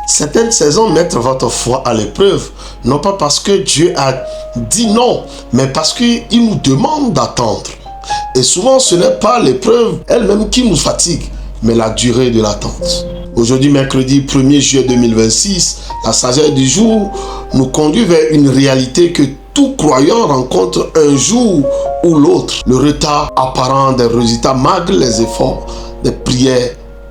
Certaines saisons mettent votre foi à l'épreuve, non pas parce que Dieu a dit non, mais parce qu'il nous demande d'attendre. Et souvent, ce n'est pas l'épreuve elle-même qui nous fatigue, mais la durée de l'attente. Aujourd'hui, mercredi 1er juillet 2026, la sagesse du jour nous conduit vers une réalité que tout croyant rencontre un jour ou l'autre. Le retard apparent des résultats malgré les efforts, des prières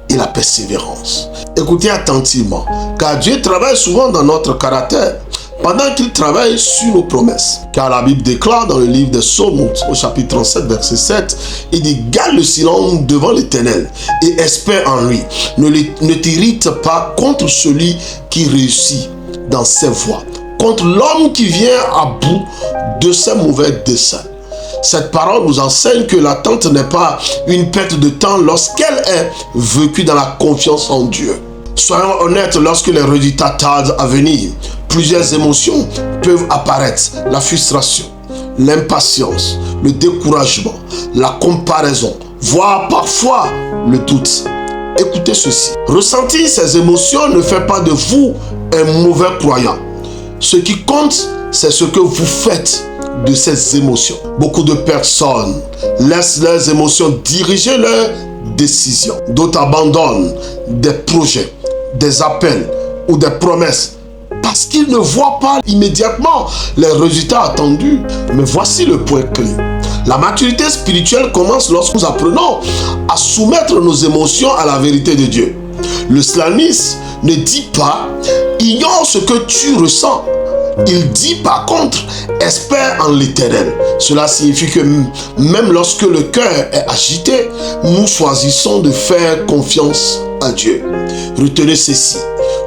et la persévérance. Écoutez attentivement, car Dieu travaille souvent dans notre caractère pendant qu'il travaille sur nos promesses. Car la Bible déclare dans le livre des Psaumes, au chapitre 37, verset 7, il dit « Garde le silence devant l'Éternel et espère en lui. Ne t'irrite pas contre celui qui réussit dans ses voies, contre l'homme qui vient à bout de ses mauvais desseins. » Cette parole nous enseigne que l'attente n'est pas une perte de temps lorsqu'elle est vécue dans la confiance en Dieu. Soyons honnêtes, lorsque les résultats tardent à venir, plusieurs émotions peuvent apparaître. La frustration, l'impatience, le découragement, la comparaison, voire parfois le doute. Écoutez ceci. Ressentir ces émotions ne fait pas de vous un mauvais croyant. Ce qui compte, c'est ce que vous faites de ces émotions. Beaucoup de personnes laissent leurs émotions diriger leurs décisions. D'autres abandonnent des projets, des appels ou des promesses parce qu'ils ne voient pas immédiatement les résultats attendus. Mais voici le point clé. La maturité spirituelle commence lorsque nous apprenons à soumettre nos émotions à la vérité de Dieu. Le psalmiste ne dit pas « ignore ce que tu ressens ». Il dit par contre, espère en l'Éternel. Cela signifie que même lorsque le cœur est agité, nous choisissons de faire confiance à Dieu. Retenez ceci,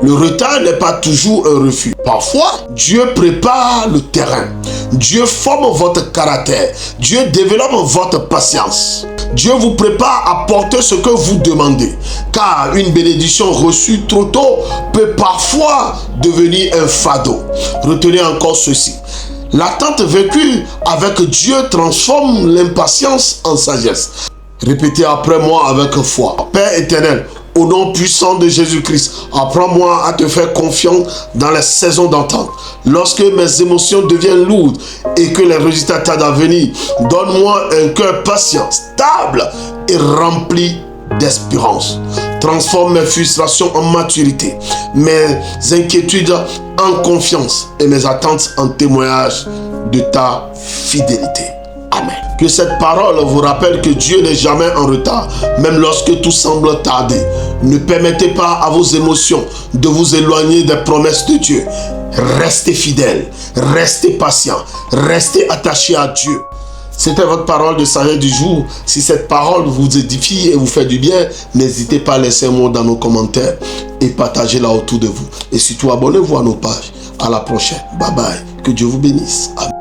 le retard n'est pas toujours un refus. Parfois, Dieu prépare le terrain. Dieu forme votre caractère. Dieu développe votre patience. Dieu vous prépare à porter ce que vous demandez. Car une bénédiction reçue trop tôt peut parfois devenir un fardeau. Retenez encore ceci. L'attente vécue avec Dieu transforme l'impatience en sagesse. Répétez après moi avec foi. Père éternel, au nom puissant de Jésus-Christ, apprends-moi à te faire confiance dans les saisons d'attente. Lorsque mes émotions deviennent lourdes et que les résultats tardent à venir, donne-moi un cœur patient, stable et rempli d'espérance. Transforme mes frustrations en maturité, mes inquiétudes en confiance et mes attentes en témoignage de ta fidélité. Amen. Que cette parole vous rappelle que Dieu n'est jamais en retard, même lorsque tout semble tarder. Ne permettez pas à vos émotions de vous éloigner des promesses de Dieu. Restez fidèles, restez patients, restez attachés à Dieu. C'était votre parole de sagesse du jour. Si cette parole vous édifie et vous fait du bien, n'hésitez pas à laisser un mot dans nos commentaires et partagez-la autour de vous. Et surtout, abonnez-vous à nos pages. À la prochaine. Bye bye. Que Dieu vous bénisse. Amen.